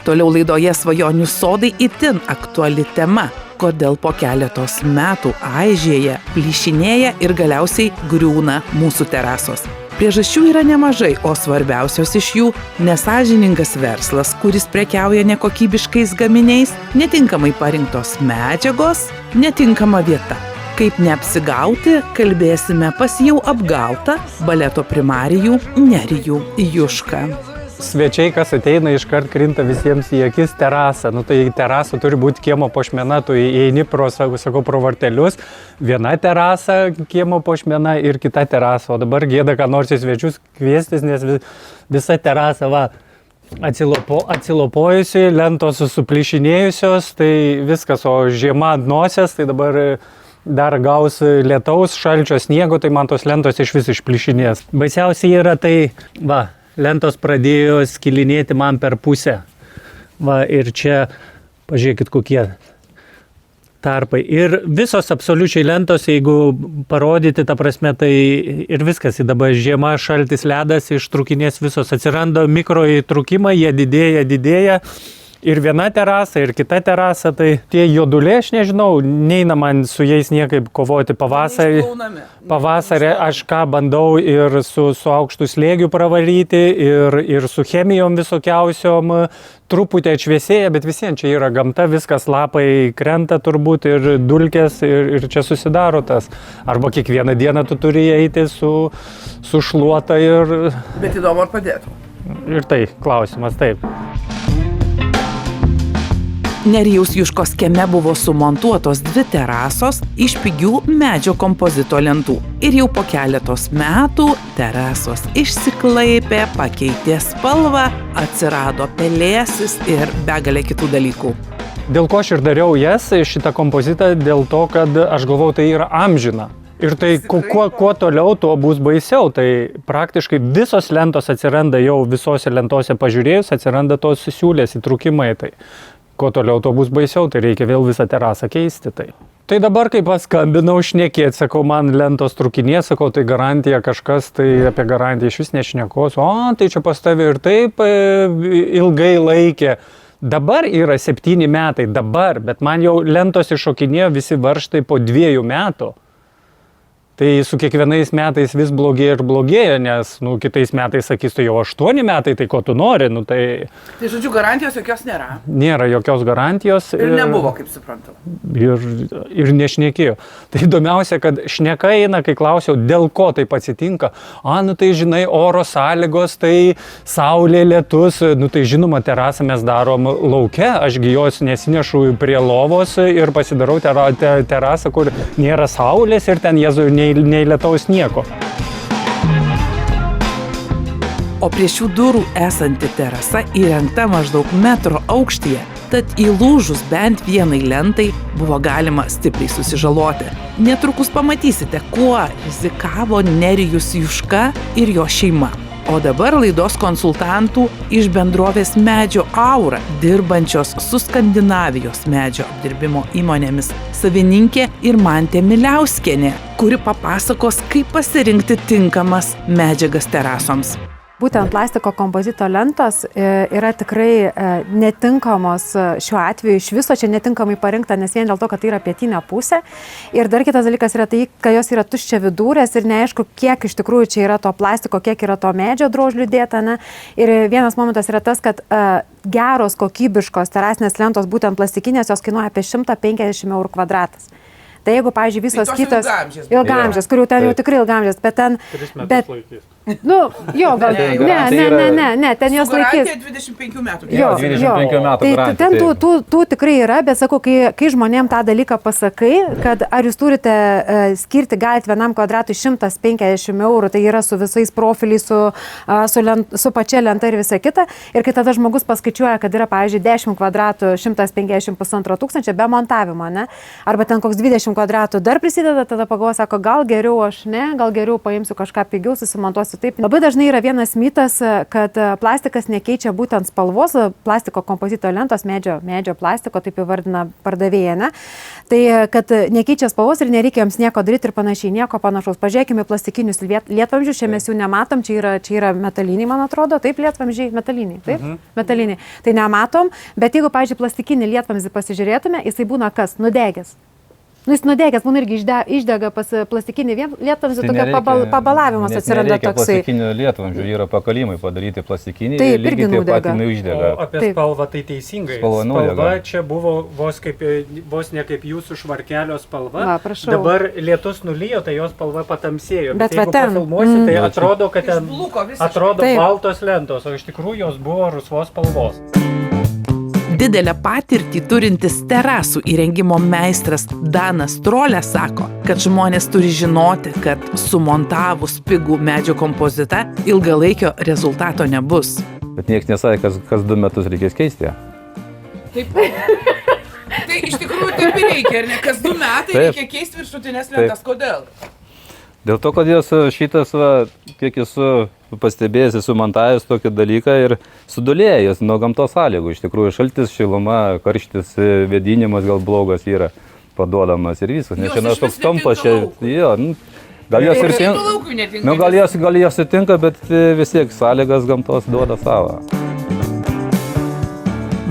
Toliau laidoje Svajonių sodai itin aktuali tema. Kodėl po keletos metų aižėja, plyšinėja ir galiausiai griūna mūsų terasos. Priežasčių yra nemažai, o svarbiausios iš jų – nesąžiningas verslas, kuris prekiauja nekokybiškais gaminiais, netinkamai parinktos medžiagos, netinkama vieta. Kaip neapsigauti, kalbėsime pas jau apgautą baleto primarijų Nerijų Jušką. Svečiai, kas ateina, iškart krinta visiems į akis terasa. Tai terasa turi būti kiemo puošmena, tu eini pro vartelius, viena terasa kiemo puošmena ir kita terasa. O dabar gėda, ką nors į svečius kviestis, nes visa terasa atsilopojusi, lentos suplyšinėjusios, tai viskas, o žiema ant nosies, tai dabar dar gaus lietaus, šalčio, sniego, tai man tos lentos iš vis išplyšinės. Baisiausiai yra tai, lentos pradėjo skilinėti man per pusę. Ir čia, pažiūrėkit, kokie tarpai. Ir visos absoliučiai lentos, jeigu parodyti, ta prasme, tai ir viskas. Dabar žiema, šaltis, ledas, ištrūkinės visos. Atsiranda mikro įtrūkimai, jie didėja. Ir viena terasa, ir kita terasa, tai tie juoduliai, aš nežinau, neina man su jais niekaip kovoti pavasarį. Aš ką bandau ir su aukštu slėgiu pravalyti, ir su chemijom visokiausiom, truputį atšviesėja, bet visiems čia yra gamta, viskas lapai krenta turbūt ir dulkės ir čia susidaro tas. Arba kiekvieną dieną tu turi eiti su šluota ir... Bet įdomu ar padėtų? Ir tai, klausimas, taip. Nerijaus Juškos kieme buvo sumontuotos 2 terasos iš pigių medžio kompozito lentų. Ir jau po keletos metų terasos išsiklaipė, pakeitė spalvą, atsirado pelėsis ir begalė kitų dalykų. Dėl ko aš ir dariau jas, šitą kompozitą, dėl to, kad aš galvau, tai yra amžina. Ir tai kuo toliau, tuo bus baisiau. Tai praktiškai visos lentos atsiranda jau visose lentose pažiūrėjus, atsiranda tos siūlės įtrūkimai. Tai kuo toliau, tuo bus baisiau, tai reikia vėl visą terasą keisti. Tai dabar, kai paskambinau šnekėti, sakau, man lentos trūkinė, sakau, tai garantija kažkas, tai apie garantiją iš vis nešnekos. Tai čia pas tave ir taip ilgai laikė. Dabar yra 7 metai, bet man jau lentos iššokinėjo visi varžtai po 2 metų. Tai su kiekvienais metais vis blogėja, nes kitais metais sakys, tai jau 8 metai, tai ko tu nori, Tai žodžiu, garantijos jokios nėra? Nėra jokios garantijos. Ir nebuvo, kaip suprantu. Ir nešnekėjo. Tai įdomiausia, kad šneka eina, kai klausiau, dėl ko taip atsitinka. Tai žinai, oro sąlygos, tai saulė, lietus, tai žinoma, terasą mes darom lauke, ašgi jos nesinešu prie lovos ir pasidarau terasą, kur nėra saulės ir ten Jėzui nei lietaus nieko. O prie šių durų esanti terasa įrengta maždaug metro aukštyje, tad įlūžus bent vienai lentai buvo galima stipriai susižaloti. Netrukus pamatysite, kuo rizikavo Nerijus Juška ir jo šeima. O dabar laidos konsultantų iš bendrovės Medžio Aura, dirbančios su Skandinavijos medžio apdirbimo įmonėmis, savininkė Irmantė Miliauskienė, kuri papasakos, kaip pasirinkti tinkamas medžiagas terasoms. Būtent plastiko kompozito lentos yra tikrai netinkamos šiuo atveju, iš viso čia netinkamai parinkta, nes vien dėl to, kad tai yra pietinė pusė. Ir dar kitas dalykas yra tai, kad jos yra tuščia vidūrės ir neaišku, kiek iš tikrųjų čia yra to plastiko, kiek yra to medžio drožlių dėta. Ir vienas momentas yra tas, kad geros, kokybiškos terasinės lentos, būtent plastikinės, jos kainuoja apie 150 eurų kvadratas. Tai jeigu, pavyzdžiui, visos kitos ilgamžės, kurių ten jau tikrai ilgamžės, bet ten... 3 metus laikys. Gal... Ne, ten jos laikys. 25 metų. 25 metų garantija. Tai ten tų tikrai yra, bet sakau, kai žmonėm tą dalyką pasakai, kad ar jūs turite skirti galite vienam kvadratui 150 eurų, tai yra su visais profiliais, su pačia lenta ir visa kita. Ir kai tada žmogus paskaičiuoja, kad yra, pavyzdžiui, 10 kvadratų 150 1500 be montavimo, ne? Arba ten koks 20 kvadratų dar prisideda, tada pagalvoja, sako, gal geriau aš ne, gal geriau paimsiu kažką pigiau, susimontuosiu paaiškinsiu. Taip, labai dažnai yra vienas mitas, kad plastikas nekeičia būtent spalvos, plastiko kompozito lentos, medžio plastiko, taip įvardina pardavėja, ne? Tai kad nekeičia spalvos ir nereikia jums nieko daryti ir panašiai, nieko panašaus. Pažiūrėkime plastikinius lietvamzdžius, čia mes jų nematom, čia yra metaliniai, man atrodo, taip, lietvamzdžiai, metaliniai, taip, metaliniai. Tai nematom, bet jeigu, pavyzdžiui, plastikinį lietvamzdį pasižiūrėtume, jisai būna kas? Nudegęs. Nu, jis nudegęs, būna irgi išdega pas plastikinį lietvamzdį, tokia pabalavimas atsiranda toksai. Plastikinių lietvamzdžių yra pakalimai padaryti plastikiniai. Taip, ir irgi lygiai taip pat nudega. jinai uždega. O apie spalvą tai teisingai. Spalva čia buvo vos ne kaip jūsų švarkelio spalva. Va, prašau. Dabar lietus nulijo, tai jos spalva patamsėjo. Bet jeigu va ten. pafilmuosi, tai atrodo, kad ten atrodo Taip. baltos lentos, o iš tikrųjų jos buvo rusvos spalvos. Didelę patirtį turintis terasų įrengimo meistras Danas Trolė sako, kad žmonės turi žinoti, kad sumontavus pigų medžio kompozitą ilgalaikio rezultato nebus. Bet niekas nesakė, kas 2 metus reikės keisti ją. Taip. Tai iš tikrųjų taip ir reikia, ar ne? Kas 2 metai reikia keisti viršutinės lentas. Kodėl? Dėl to, kad jos šitas, kiek esu pastebėjęs, esu montavęs tokį dalyką ir sudulėjęs nuo gamtos sąlygų. Iš tikrųjų, šaltis, šiluma, karštis, vėdinimas gal blogas yra paduodamas ir viskas. Nes šiandien toks kampas čia, gal jos ir tinka. Gal jos ir tinka, bet vis tiek sąlygas gamtos duoda savo.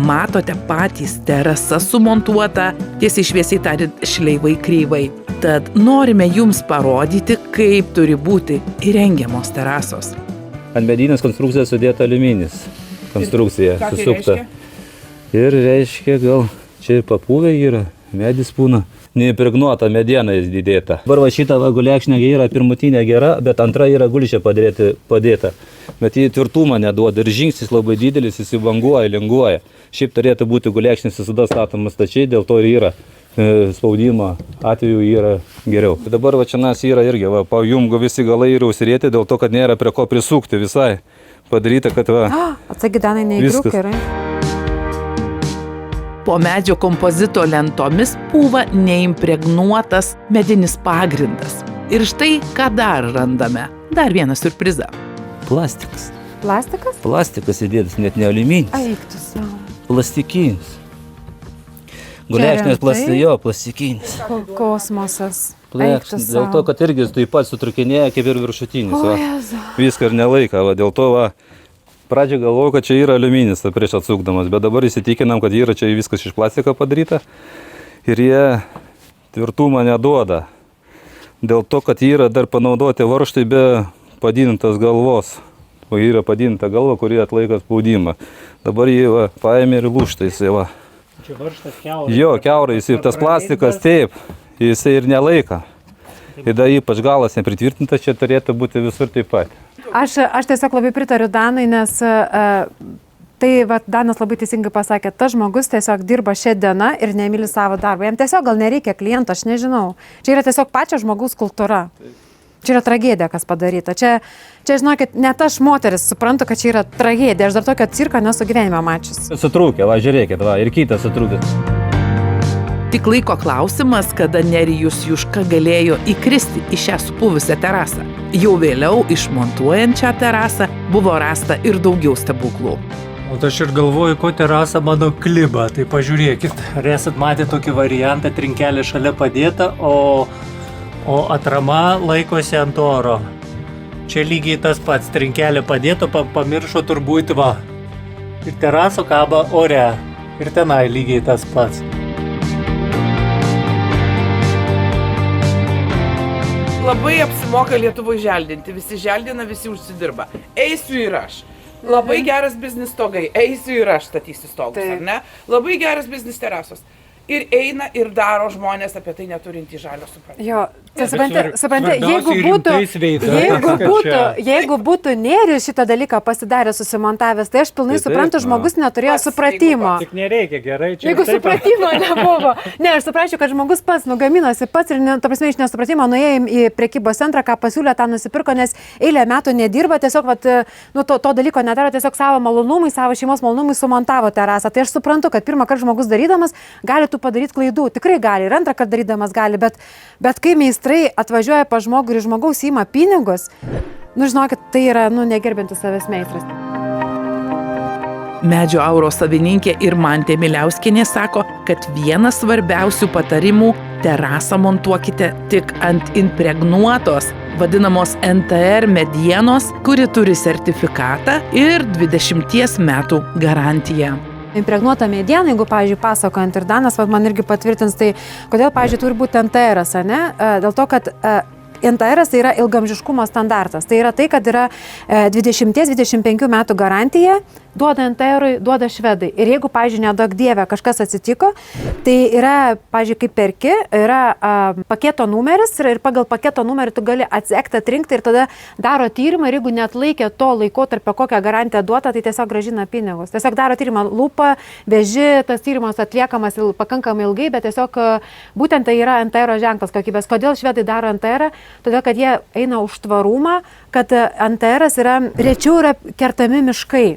Matote patys, terasa sumontuota, tiesiai šviesiai tariant, šleivai kreivai. Tad norime jums parodyti, kaip turi būti įrengiamos terasos. Ant medinės konstrukcijos sudėta aliuminis. Konstrukcija Ką tai susukta. reiškia? Ir reiškia, gal čia papuvė yra, medis pūna. Neįpregnuota mediena įdėta. Dabar va šita gulekšnė yra pirmutinė gera, bet antra yra gulčia padėta. Bet jį tvirtumą neduoda ir žingsnis labai didelis, jis įbanguoja, linguoja. Šiaip turėtų būti gulekšnis visada statomas stačiai, dėl to ir yra spaudimo atveju yra geriau. Dabar va čianas yra irgi, pajumgo visi galai yra užsirėti, dėl to, kad nėra prie ko prisukti visai. Padaryta, kad Atsakydanai neįgriuk gerai. Po medžio kompozito lentomis pūva neimpregnuotas medinis pagrindas. Ir štai, ką dar randame. Dar vieną siurprizą. Plastikas. Plastikas? Plastikas įdėtas, net ne aliuminis. Eik tu savo. Plastikinis. Gulekšnės plastikinis. Kosmosas. Plekšnis, dėl to, kad irgi taip pat sutrukinėja kaip ir viršutinis. O, Jėzau. Viską ir nelaika, dėl to pradžioje galvojau, kad čia yra aliuminis prieš atsukdamas, bet dabar įsitikinam, kad yra čia viskas iš plastiko padaryta ir jie tvirtumą neduoda. Dėl to, kad yra dar panaudoti varžtai be padidintos galvos. O yra padidinta galva, kuri atlaiko spaudimą. Dabar jį paėmė ir lūžta jisai. Čia varžtas kiauras. Jo, kiaurai, jisai tas plastikas, taip, jisai ir nelaika. Ir da ypač galas nepritvirtintas, čia turėtų būti visur taip pat. Aš tiesiog labai pritariu Danai, nes tai Danas labai teisingai pasakė, tas žmogus tiesiog dirba šią dieną ir nemyli savo darbą. Jam tiesiog gal nereikia kliento, aš nežinau. Čia yra tiesiog pačio žmogaus kultūra. Čia yra tragedija, kas padaryta. Čia žinokit, net aš moteris suprantu, kad čia yra tragedija. Aš dar tokio cirko nesu gyvenime mačius. Sutrūkė, žiūrėkit, ir kitas sutrūkė. Tik laiko klausimas, kada Nerijus Juška galėjo įkristi į šią supuvusią terasą. Jau vėliau, išmontuojant šią terasą, buvo rasta ir daugiau stebuklų. O aš ir galvoju, ko terasa mano kliba. Tai pažiūrėkit, ar esat matę tokį variantą, trinkelė šalia padėta, o atrama laikosi ant oro. Čia lygiai tas pats, trinkelė padėta, pamiršo turbūt Ir teraso kaba ore. Ir tenai lygiai tas pats. Labai apsimoka Lietuvoje želdinti, visi želdina, visi užsidirba. Eisiu ir aš. Labai geras biznis stogai, eisiu ir aš statysiu stogus, ar ne? Labai geras biznis terasos. Ir eina ir daro žmonės apie tai neturintį žalio supratimo. Jo, supranti, jeigu būtų Nerijus šitą dalyką pasidarė susimontavęs, tai aš pilnai suprantu, žmogus neturėjo supratimo. Tik nereikia, gerai. Jeigu supratimo nebuvo. Ne, aš suprašiu, kad žmogus pats nugaminosi pats ir, ta prasme, iš nesupratimo nuėjom į prekybos centrą, ką pasiūlė, tą nusipirko, nes eilę metų nedirba, tiesiog to dalyko nedaro, tiesiog savo malonumui, savo šeimos malonumui sumontavo terasą. Tai aš suprantu, kad pirmą kartą žmogus darydamas gali tų padaryti klaidų, tikrai gali, ir antrą kartą darydamas gali, bet kai meistrai atvažiuoja pas žmogų ir žmogaus įima pinigus, Nu, žinokit, tai yra, negerbintis savęs meistras. Medžio auros savininkė Irmantė Miliauskienė sako, kad vienas svarbiausių patarimų – terasą montuokite tik ant impregnuotos, vadinamos NTR medienos, kuri turi sertifikatą ir 20 metų garantiją. Impregnuota mediena, jeigu, pavyzdžiui, pasakojant ir Danas man irgi patvirtins, tai kodėl, pavyzdžiui, turi būti NTR-as, ne? Dėl to, kad NTR-as tai yra ilgamžiškumo standartas. Tai yra tai, kad yra 20-25 metų garantija, duoda NTR-ui, duoda švedai. Ir jeigu, pavyzdžiui, nedaug dievė kažkas atsitiko, tai yra, pavyzdžiui, kaip perki, yra paketo numeris ir pagal paketo numerį tu gali atsekti, atrinkti ir tada daro tyrimą ir jeigu neatlaikė to laikotarpio, kokią garantiją duota, tai tiesiog grąžina pinigus. Tiesiog daro tyrimą lūpą, veži, tas tyrimas atliekamas pakankamai ilgai, bet tiesiog būtent tai yra NTR ženklas kokybės. Kodėl švedai daro NTR? Todėl, kad jie eina už tvarumą, kad NTR-as yra rečiau yra kertami miškai.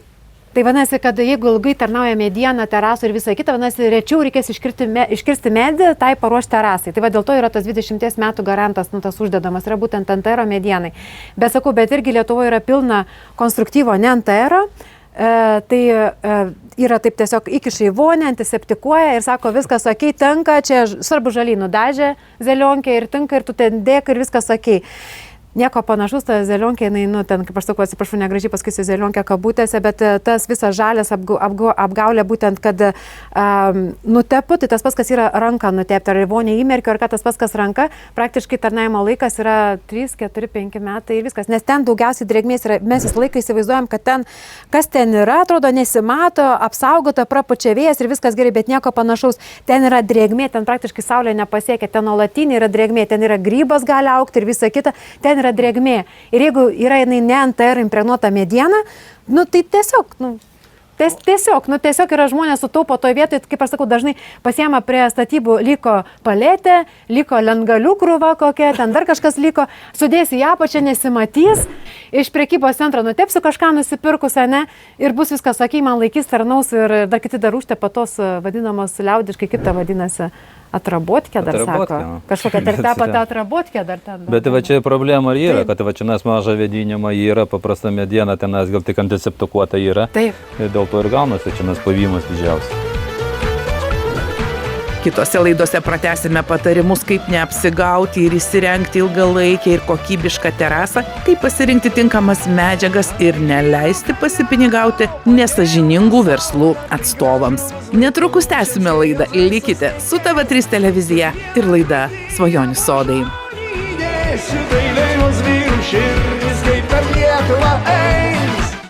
Tai vadinasi, kad jeigu ilgai tarnauja mediena, terasų ir visą kitą, vadinasi, rečiau reikės iškirsti medį, tai paruošti terasai. Tai va dėl to yra tas 20 metų garantas, tas uždedamas, yra būtent NTR medienai. Bet sakau, bet irgi Lietuvoje yra pilna konstruktyvo ne NTR. Tai yra taip tiesiog įkiša į vonę, antiseptikuoja ir sako, viskas okei, tinka, čia svarbu žaliai nudažė zelionkė ir tinka ir tu ten dėk ir viskas okei. Nieko panašus, ta zelionkė, ten, kaip aš sakau, atsiprašau, negražiai pasakysiu zelionkė kabutėse, bet tas visas žalias apgaulė būtent, kad nutepu, tai tas pats, kas yra ranka nutepti, ar vonė įmerkiu, ar tas pats, kas ranka, praktiškai tarnaimo laikas yra 3, 4, 5 metai ir viskas, nes ten daugiausiai drėgmės yra, mes visą laiką įsivaizduojam, kad ten, kas ten yra, atrodo, nesimato, apsaugota, prapučia vėjas ir viskas gerai, bet nieko panašaus, ten yra drėgmė, ten praktiškai saulė nepasiekia, ten nuolatinė yra drėgmė, ten yra grybas gali augti ir visa kita, ten yra drėgmė. Ir jeigu yra jinai ne NTR impregnuota mediena, tai tiesiog, tiesiog yra žmonės sutaupo toje vietoje, kaip aš sakau, dažnai pasiema prie statybų liko paletė, liko lentgalių krūva kokia, ten dar kažkas liko, sudėsi į apačią, nesimatys, iš prekybos centro nutepsiu kažką nusipirkus, ne, ir bus viskas, sakai, man laikys, tarnaus ir dar kiti dar užtepa tos vadinamos liaudiškai, kaip ta vadinasi, atrabotkę dar sako. Kažkokia dar tepa tą atrabotkę dar ten. Bet va čia problema yra, kad va čia nes maža vėdinimo yra, paprasta mediena, ten gal tik antiseptikuota yra. Taip. Ir dėl to ir gaunasi čia nes pavymas didžiausias. Kitose laidose pratęsime patarimus, kaip neapsigauti ir įsirengti ilgalaikę ir kokybišką terasą, kaip pasirinkti tinkamas medžiagas ir neleisti pasipinigauti nesąžiningų verslų atstovams. Netrukus tęsime laidą, likite su TV3 televizija ir laida Svajonių sodai.